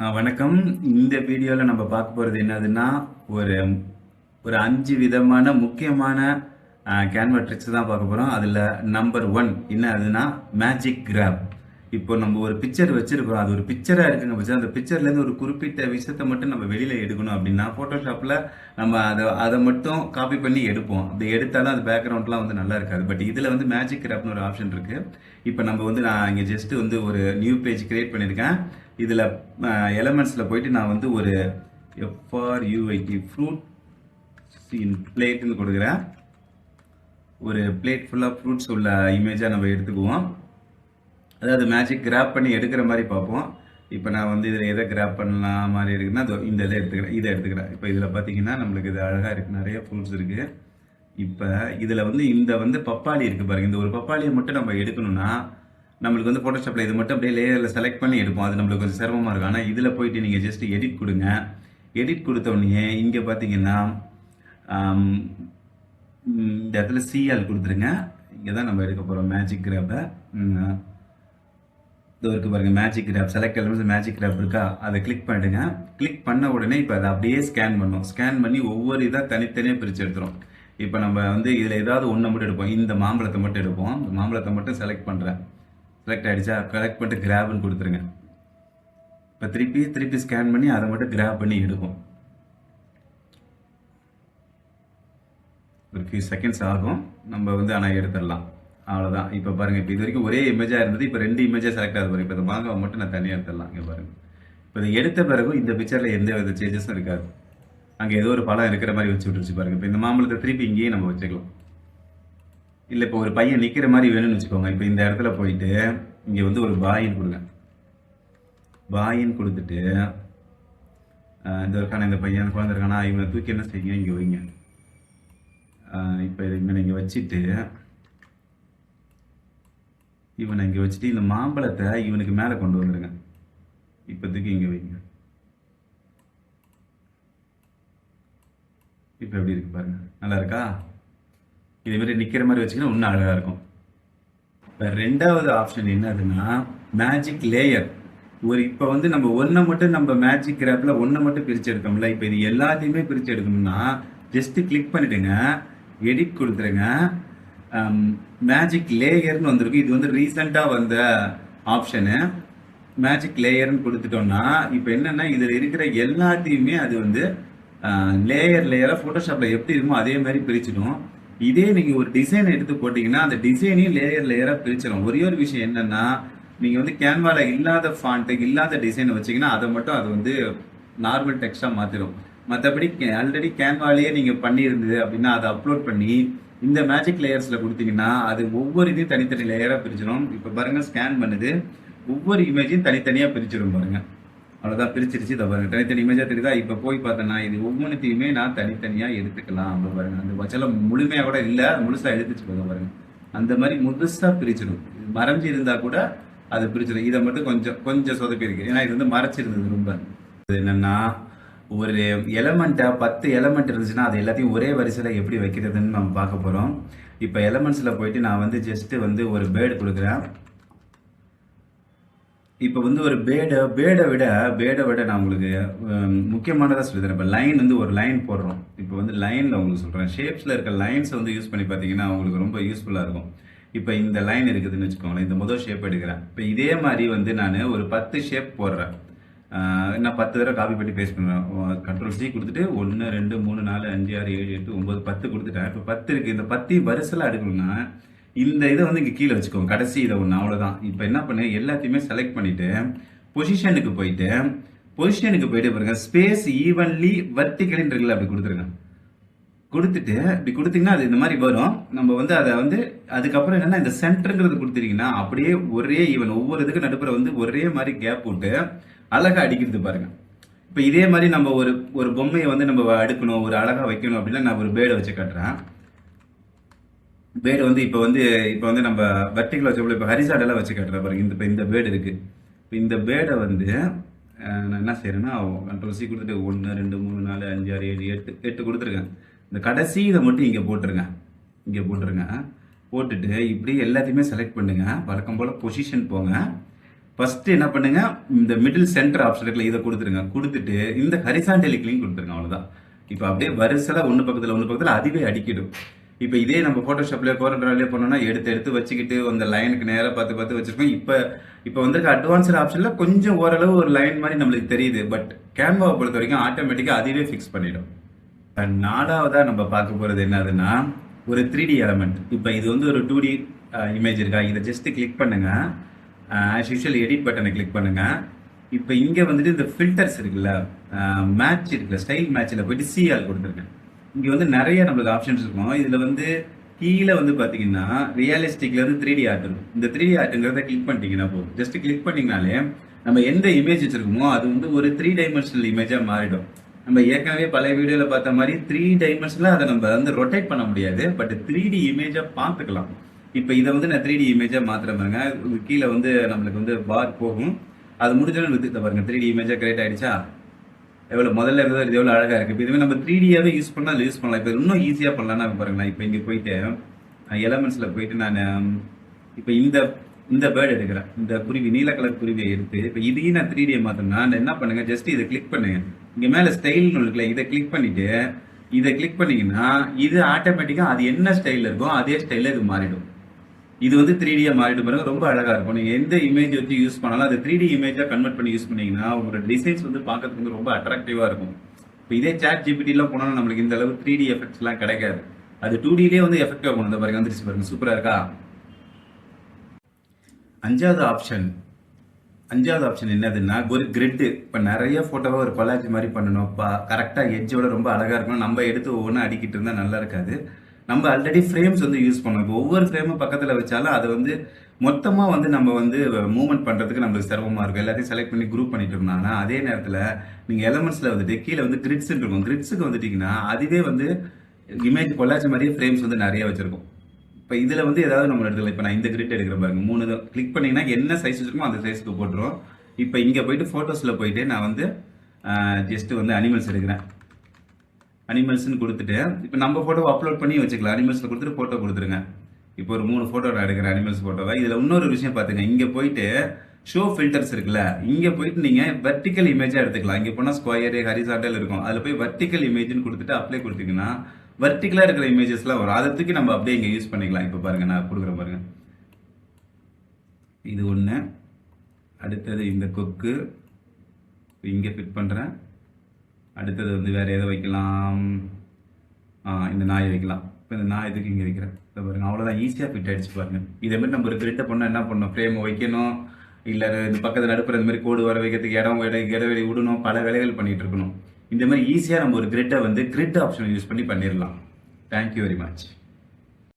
வணக்கம். இந்த வீடியோல நம்ம பார்க்க போறது என்னதுன்னா, ஒரு ஒரு 5 விதமான முக்கியமான கேன்வா ட்ரிக்ஸ் தான் பார்க்க போறோம். அதுல நம்பர் 1 என்ன அதுன்னா, மேஜிக் கிராப். இப்போ நம்ம ஒரு பிக்சர் வச்சிருக்கிறோம். அது ஒரு பிக்சரா இருக்குங்க பட்சம் அந்த பிக்சர்லேருந்து ஒரு குறிப்பிட்ட விஷயத்த மட்டும் நம்ம வெளியில எடுக்கணும் அப்படின்னா, Photoshopல நம்ம அத மட்டும் காப்பி பண்ணி எடுப்போம். அப்படி எடுத்தாலும் அது பேக்கிரவுண்ட்லாம் வந்து நல்லா இருக்காது. பட் இதுல வந்து மேஜிக் கிராப்னு ஒரு ஆப்ஷன் இருக்கு. இப்போ நம்ம வந்து நான் இங்க ஜஸ்ட் வந்து ஒரு நியூ பேஜ் கிரியேட் பண்ணியிருக்கேன். இதுல எலமெண்ட்ஸ்ல போயிட்டு நான் வந்து ஒரு FRUIT ஃப்ரூட் சீன் பிளேட்னு கொடுக்குறேன். ஒரு பிளேட் ஃபுல்லா ஃப்ரூட்ஸ் உள்ள இமேஜா நம்ம எடுத்துக்குவோம். அதாவது மேஜிக் கிராப் பண்ணி எடுக்கிற மாதிரி பார்ப்போம். இப்போ நான் வந்து இதில் எதை கிராப் பண்ணலாம் மாதிரி இருக்குன்னா இந்த இதை எடுத்துக்கிறேன். இப்போ இதில் பார்த்தீங்கன்னா நம்மளுக்கு இது அழகாக இருக்குது, நிறைய ஃப்ரூட்ஸ் இருக்குது. இப்போ இதில் வந்து இந்த வந்து பப்பாளி இருக்குது பாருங்க. இந்த ஒரு பப்பாளியை மட்டும் நம்ம எடுக்கணும்னா நம்மளுக்கு வந்து ஃபோட்டோஷாப்பில் இது மட்டும் அப்படியே லேயரில் செலக்ட் பண்ணி எடுப்போம். அது நம்மளுக்கு கொஞ்சம் சிரமமாக இருக்கும். ஆனால் இதில் போயிட்டு நீங்கள் ஜஸ்ட் எடிட் கொடுங்க. எடிட் கொடுத்த உடனே இங்கே பார்த்தீங்கன்னா இந்த இடத்துல சிஆல் கொடுத்துருங்க. இங்கே தான் நம்ம எடுக்க போகிறோம் மேஜிக் கிராப்பை. இது இருக்கு பாருங்க, magic crop select elements magic crop இருக்கா, அதை கிளிக் பண்ணிடுங்க. கிளிக் பண்ண உடனே இப்போ அதை அப்படியே ஸ்கேன் பண்ணும். ஸ்கேன் பண்ணி ஒவ்வொரு இதாக தனித்தனியாக பிரித்து எடுத்துரும். இப்போ நம்ம வந்து இதில் ஏதாவது ஒன்றை மட்டும் எடுப்போம். இந்த மாம்பழத்தை மட்டும் எடுப்போம். இந்த மாம்பழத்தை மட்டும் செலக்ட் பண்ணுறேன். செலக்ட் ஆகிடுச்சா, கலெக்ட் பண்ணிட்டு கிராப்னு கொடுத்துருங்க. இப்போ திருப்பி ஸ்கேன் பண்ணி அதை மட்டும் கிராப் பண்ணி எடுக்கும். ஒரு ஃபியூ செகண்ட்ஸ் ஆகும். நம்ம வந்து ஆனால் எடுத்துடலாம். அவ்வளோதான். இப்போ பாருங்கள், இப்போ இது வரைக்கும் ஒரே இமேஜாக இருந்தது. இப்போ 2 இமேஜாக செலக்ட் ஆகுது பாருங்க. இப்போ இந்த மாங்காவை மட்டும் நான் தனியாக எடுத்துடலாம். இங்கே பாருங்கள், இப்போ இதை எடுத்த பிறகு இந்த பிக்சரில் எந்த வித சேஞ்சஸும் இருக்காது. அங்கே ஏதோ ஒரு பழம் இருக்கிற மாதிரி வச்சு விட்டுருச்சு பாருங்கள். இப்போ இந்த மாம்பழத்தை திருப்பி இங்கேயே நம்ம வச்சுக்கலாம். இல்லை இப்போ ஒரு பையன் நிற்கிற மாதிரி வேணும்னு வச்சுக்கோங்க. இப்போ இந்த இடத்துல போயிட்டு இங்கே வந்து ஒரு பாயின் கொடுங்க. பாயின் கொடுத்துட்டு இந்த இருக்கான இந்த பையன் குழந்தை இருக்கானா, இவனை தூக்கி என்ன செய்யுங்க, இங்கே வைங்க. இப்போ இவனை இங்கே வச்சுட்டு இவனை இங்கே வச்சுட்டு இந்த மாம்பழத்தை இவனுக்கு மேலே கொண்டு வந்துடுங்க. இப்போதைக்கு இங்கே வைங்க. இப்போ எப்படி இருக்கு பாருங்க, நல்லா இருக்கா? இதே மாதிரி நிற்கிற மாதிரி வச்சுக்கினா இன்னும் அழகாக இருக்கும். இப்போ 2வது ஆப்ஷன் என்னதுன்னா மேஜிக் லேயர். இப்போ வந்து நம்ம ஒன்றை மட்டும் நம்ம மேஜிக் கிராப்பில் ஒன்றை மட்டும் பிரித்து எடுக்கோம்ல. இப்போ இது எல்லாத்தையுமே பிரித்து எடுக்கணும்னா ஜஸ்ட் கிளிக் பண்ணிவிடுங்க, எடிட் கொடுத்துருங்க. மேஜிக் லேயர்னு வந்திருக்கு. இது வந்து ரீசெண்டாக வந்த ஆப்ஷனு. மேஜிக் லேயர்னு கொடுத்துட்டோம்னா இப்போ என்னென்னா இதில் இருக்கிற எல்லாத்தையுமே அது வந்து லேயராக ஃபோட்டோஷாப்பில் எப்படி இருக்குமோ அதே மாதிரி பிரிச்சிடும். இதே நீங்கள் ஒரு டிசைன் எடுத்து போட்டிங்கன்னா அந்த டிசைனையும் லேயராக பிரிச்சிடும். ஒரே ஒரு விஷயம் என்னென்னா, நீங்கள் வந்து கேன்வாவில் இல்லாத ஃபாண்ட்டு இல்லாத டிசைனை வச்சிங்கன்னா அதை மட்டும் அது வந்து நார்மல் டெக்ஸ்டாக மாற்றிடும். மற்றபடி ஆல்ரெடி கேன்வாலேயே நீங்கள் பண்ணியிருந்தது அப்படின்னா அதை அப்லோட் பண்ணி இந்த மேஜிக் லேயர்ஸில் கொடுத்தீங்கன்னா அது ஒவ்வொரு இதையும் தனித்தனி லேயராக பிரிச்சிடும். இப்போ பாருங்கள், ஸ்கேன் பண்ணுது, ஒவ்வொரு இமேஜையும் தனித்தனியாக பிரிச்சிடும் பாருங்கள். அவ்வளோதான், பிரிச்சிருச்சு. இதை பாருங்கள், தனித்தனி இமேஜாக தெரியுதா? இப்போ போய் பார்த்தேன்னா இது ஒவ்வொன்றுத்தையுமே நான் தனித்தனியாக எடுத்துக்கலாம். அப்போ பாருங்கள், அந்த வச்சலம் முழுமையாக கூட இல்லை, முழுசாக எடுத்துச்சு போதும் பாருங்கள். அந்த மாதிரி முழுசாக பிரிச்சிடும். மறைஞ்சி இருந்தால் கூட அது பிரிச்சிடும். இதை மட்டும் கொஞ்சம் சொதப்பி இருக்கு, ஏன்னா இது வந்து மறைச்சிருந்தது ரொம்ப. என்னென்னா ஒரு எலமெண்ட்டை 10 எலமெண்ட் இருந்துச்சுன்னா அது எல்லாத்தையும் ஒரே வரிசையில் எப்படி வைக்கிறதுன்னு நம்ம பார்க்க போகிறோம். இப்போ எலமெண்ட்ஸில் போயிட்டு நான் வந்து ஜஸ்ட்டு வந்து ஒரு பேர்டு கொடுக்குறேன். இப்போ வந்து ஒரு பேடை விட நான் உங்களுக்கு முக்கியமானதாக சொல்லித்தரேன். இப்போ லைன் வந்து ஒரு லைன் போடுறோம். இப்போ வந்து லைனில் உங்களுக்கு சொல்கிறேன், ஷேப்ஸில் இருக்க லைன்ஸை வந்து யூஸ் பண்ணி பார்த்தீங்கன்னா உங்களுக்கு ரொம்ப யூஸ்ஃபுல்லாக இருக்கும். இப்போ இந்த லைன் இருக்குதுன்னு வச்சுக்கோங்களேன், இந்த முதல் ஷேப் எடுக்கிறேன். இப்போ இதே மாதிரி வந்து நான் ஒரு 10 ஷேப் போடுறேன். நான் 10 தடவை காப்பி பண்ணி பேஸ்ட் பண்ணுவேன். Ctrl+C கொடுத்துட்டு 1 2 3 4 5 6 7 8 9 10 கொடுத்துட்டேன். இப்போ 10 இருக்குது. இந்த 10 வரிசையில் எடுக்கணும்னா இந்த இதை வந்து இங்கே கீழே வச்சுக்கோங்க, கடைசி இதை ஒன்று, அவ்வளோதான். இப்போ என்ன பண்ணு, எல்லாத்தையுமே செலக்ட் பண்ணிவிட்டு பொசிஷனுக்கு போயிட்டு பாருங்க, ஸ்பேஸ் ஈவன்லி வெர்டிகலின்னு இருக்குல்ல, அப்படி கொடுத்துருங்க. கொடுத்துட்டு இப்படி கொடுத்தீங்கன்னா அது இந்த மாதிரி வரும். நம்ம வந்து அதை வந்து அதுக்கப்புறம் என்னென்னா இந்த சென்டருங்கிறது கொடுத்துட்டீங்கன்னா அப்படியே ஒரே ஈவன் ஒவ்வொரு இதுக்கு நடுப்புற வந்து ஒரே மாதிரி கேப் விட்டு அழகாக அடிக்கிறது பாருங்க. இப்போ இதே மாதிரி நம்ம ஒரு பொம்மையை வந்து நம்ம அடுக்கணும், ஒரு அழகாக வைக்கணும் அப்படின்னா நான் ஒரு பேடை வச்சு காட்டுறேன். பேடு வந்து இப்போ வந்து நம்ம வெர்டிகல் வச்ச இப்போ ஹரிசாண்டலாக வச்சு காட்டுறேன் பாருங்க. இப்போ இந்த பேடு இருக்குது. இப்போ இந்த பேடை வந்து நான் என்ன செய்கிறேன்னா Ctrl+C கொடுத்துட்டு 1 2 3 4 5 6 7 8 கொடுத்துருக்கேன். இந்த கடைசி இதை மட்டும் இங்கே போட்டுருங்க. போட்டுட்டு இப்படி எல்லாத்தையுமே செலக்ட் பண்ணுங்க. வழக்கம் போல் பொசிஷன் போங்க. ஃபர்ஸ்ட் என்ன பண்ணுங்க, இந்த மிடில் சென்டர் ஆப்ஷன் இருக்குல்ல, இதை கொடுத்துருங்க. கொடுத்துட்டு இந்த ஹரிசாண்டலி கிளிக் கொடுத்துருங்க, அவ்வளவுதான். இப்போ அப்படியே வரிசையா ஒன்று பக்கத்தில் அதுவே அடிக்கிடும். இப்போ இதே நம்ம ஃபோட்டோஷாப்லேயே கோரட்ராலே பண்ணோம்னா எடுத்து எடுத்து வச்சுக்கிட்டு அந்த லைனுக்கு நேராக பார்த்து பார்த்து வச்சிருக்கோம். இப்போ வந்திருக்க அட்வான்ஸ்டு ஆப்ஷனில் கொஞ்சம் ஓரளவு ஒரு லைன் மாதிரி நம்மளுக்கு தெரியுது. பட் கேன்வாவை பொறுத்த வரைக்கும் ஆட்டோமேட்டிக்காக அதுவே ஃபிக்ஸ் பண்ணிடும். நாலாவதாக நம்ம பார்க்க போகிறது என்னதுன்னா, ஒரு 3D எலமெண்ட். இப்போ இது வந்து ஒரு 2D இமேஜ் இருக்கா, இதை ஜஸ்ட் கிளிக் பண்ணுங்க. ஆஸ் யூஷுவல் எடிட் பட்டனை கிளிக் பண்ணுங்க. இப்போ இங்கே வந்துட்டு இந்த ஃபில்டர்ஸ் இருக்குல்ல, மேட்ச் இருக்குல்ல, ஸ்டைல் மேட்ச்சில் போயிட்டு சிஆல் கொடுத்துருக்கேன். இங்கே வந்து நிறைய நம்மளுக்கு ஆப்ஷன்ஸ் இருக்கும். இதில் வந்து கீழே வந்து பார்த்தீங்கன்னா ரியலிஸ்டிக்ல இருந்து 3D ஆர்ட் இருக்கும். இந்த 3D ஆர்ட்டுங்கிறத கிளிக் பண்ணிட்டீங்கன்னா போதும். ஜஸ்ட் கிளிக் பண்ணிங்கனாலே நம்ம எந்த இமேஜ் வச்சிருக்கோமோ அது வந்து ஒரு 3 டைமென்ஷனல் இமேஜாக மாறிடும். நம்ம ஏற்கனவே பழைய வீடியோவில் பார்த்த மாதிரி 3 டைமென்ஷனில் அதை நம்ம வந்து ரொட்டேட் பண்ண முடியாது. பட் 3D இமேஜாக பார்த்துக்கலாம். இப்போ இதை வந்து நான் 3D இமேஜாக மாத்திரம் பாருங்க. கீழே வந்து நம்மளுக்கு வந்து பார் போகும். அது முடிஞ்சாலும் வித்துட்டு பாருங்க, 3D இமேஜாக கிரியேட் ஆயிடுச்சா. எவ்வளோ முதல்ல இருந்தது இது எவ்வளோ அழகாக இருக்குது. இப்போ இதுவே நம்ம 3Dயாகவே யூஸ் பண்ணால் அதில் யூஸ் பண்ணலாம். இப்போ இன்னும் ஈஸியாக பண்ணலாம்னு பாருங்களேன். இப்போ இங்கே போயிட்டு எலமெண்ட்ஸில் போயிட்டு நான் இப்போ இந்த பேர்டு எடுக்கிறேன். இந்த குருவி, நீல கலர் குருவியை எடுத்து இப்போ இதையும் நான் 3Dயை மாற்றணும்னா நான் என்ன பண்ணுங்க, ஜஸ்ட் இதை கிளிக் பண்ணுங்க. இங்கே மேலே ஸ்டைல்னு இருக்குல்ல, இதை கிளிக் பண்ணிட்டு இதை கிளிக் பண்ணீங்கன்னா இது ஆட்டோமேட்டிக்காக அது என்ன ஸ்டைலில் இருக்கோ அதே ஸ்டைலில் இது மாறிடும். இது வந்து 3Dயா மாறிடும் பாருங்க, ரொம்ப அழகா இருக்கும். நீங்க எந்த இமேஜ் வச்சு யூஸ் பண்ணாலும் அது 3D இமேஜா கன்வெர்ட் பண்ணி யூஸ் பண்ணீங்கன்னா உங்களோட டிசைன்ஸ் வந்து பார்க்கறதுக்கு வந்து ரொம்ப அட்ராக்டிவா இருக்கும். இப்போ இதே சாட் ஜிபிடி எல்லாம் போனா நம்மளுக்கு இந்த அளவு 3D எஃபெக்ட்ஸ் எல்லாம் கிடைக்காது. அது 2Dலயே வந்து எஃபெக்டிவா கொண்டு வந்த பாருங்க, வந்துருச்சு பாருங்க, சூப்பரா இருக்கா. அஞ்சாவது ஆப்ஷன் என்னதுன்னா ஒரு கிரிட். இப்போ நிறைய போட்டோவா ஒரு கொலாஜ் மாதிரி பண்ணணும். கரெக்டா எட்ஜோட ரொம்ப அழகா இருக்கணும். நம்ம எடுத்து ஒவ்வொன்றும் அடிக்கிட்டு இருந்தா நல்லா இருக்காது. நம்ம ஆல்ரெடி ஃப்ரேம்ஸ் வந்து யூஸ் பண்ணோம். இப்போ ஒவ்வொரு ஃப்ரேமும் பக்கத்தில் வச்சாலும் அதை வந்து மொத்தமாக வந்து நம்ம வந்து மூவ்மெண்ட் பண்ணுறதுக்கு நம்மளுக்கு சிரமமாக இருக்கும். எல்லாத்தையும் செலக்ட் பண்ணி குரூப் பண்ணிட்டு இருந்தாங்கன்னா அதே நேரத்தில் நீங்கள் எலமெண்ட்ஸில் வந்துட்டு கீழே வந்து கிரிட்ஸ் இருக்கும். கிரிட்ஸுக்கு வந்துட்டீங்கன்னா அதுவே வந்து இமேஜ் கொலாஜ் மாதிரியே ஃப்ரேம்ஸ் வந்து நிறைய வச்சிருக்கும். இப்போ இதில் வந்து ஏதாவது நம்ம எடுத்துக்கலாம். இப்போ நான் இந்த கிரிட் எடுக்கிற பாருங்க, 3 கிளிக் பண்ணிங்கன்னா என்ன சைஸ் வச்சிருக்கோமோ அந்த சைஸ்க்கு போட்டுரும். இப்போ இங்கே போயிட்டு ஃபோட்டோஸில் போயிட்டு நான் வந்து ஜஸ்ட் வந்து அனிமல்ஸ் எடுக்கிறேன். அனிமல்ஸ்னு கொடுத்துட்டு இப்போ நம்ம ஃபோட்டோ அப்லோட் பண்ணி வச்சுக்கலாம். அனிமல்ஸில் கொடுத்துட்டு ஃபோட்டோ கொடுத்துருங்க. இப்போ ஒரு 3 ஃபோட்டோ நான் எடுக்கிறேன், அனிமல்ஸ் ஃபோட்டோவை. இதில் இன்னொரு விஷயம் பார்த்துங்க, இங்கே போயிட்டு ஷோ ஃபில்டர்ஸ் இருக்குல்ல, இங்கே போயிட்டு நீங்கள் வெர்டிக்கல் இமேஜாக எடுத்துக்கலாம். இங்கே போனால் ஸ்கொயரு ஹரிசாண்டல் இருக்கும். அதில் போய் வெர்டிக்கல் இமேஜ்னு கொடுத்துட்டு அப்ளை கொடுத்தீங்கன்னா வெர்டிக்கலாக இருக்கிற இமேஜஸ்லாம் வரும். அதை தூக்கி நம்ம அப்படியே இங்கே யூஸ் பண்ணிக்கலாம். இப்போ பாருங்கள், நான் கொடுக்குறேன் பாருங்கள். இது ஒன்று. அடுத்தது இந்த கொக்கு இங்கே ஃபிட் பண்ணுறேன். அடுத்தது வந்து வேறு எதை வைக்கலாம், இந்த நாயை வைக்கலாம். இப்போ இந்த நாய் எதுக்கு இங்கே வைக்கிறேன் பாருங்க, அவ்வளோதான், ஈஸியாக ஃபிட் ஆகிடுச்சு பாருங்க. இதே மாதிரி நம்ம ஒரு கிரிட்டை பண்ணால் என்ன பண்ணணும், ஃப்ரேம் வைக்கணும், இல்லை இந்த பக்கத்தில் நடுப்புற இந்த மாதிரி கோடு வர வைக்கிறதுக்கு இடைவெளி விடணும், பல வேலைகள் பண்ணிட்டு இருக்கணும். இந்த மாதிரி ஈஸியாக நம்ம ஒரு கிரிட்டை வந்து கிரிட் ஆப்ஷனை யூஸ் பண்ணி பண்ணிடலாம். Thank you very much.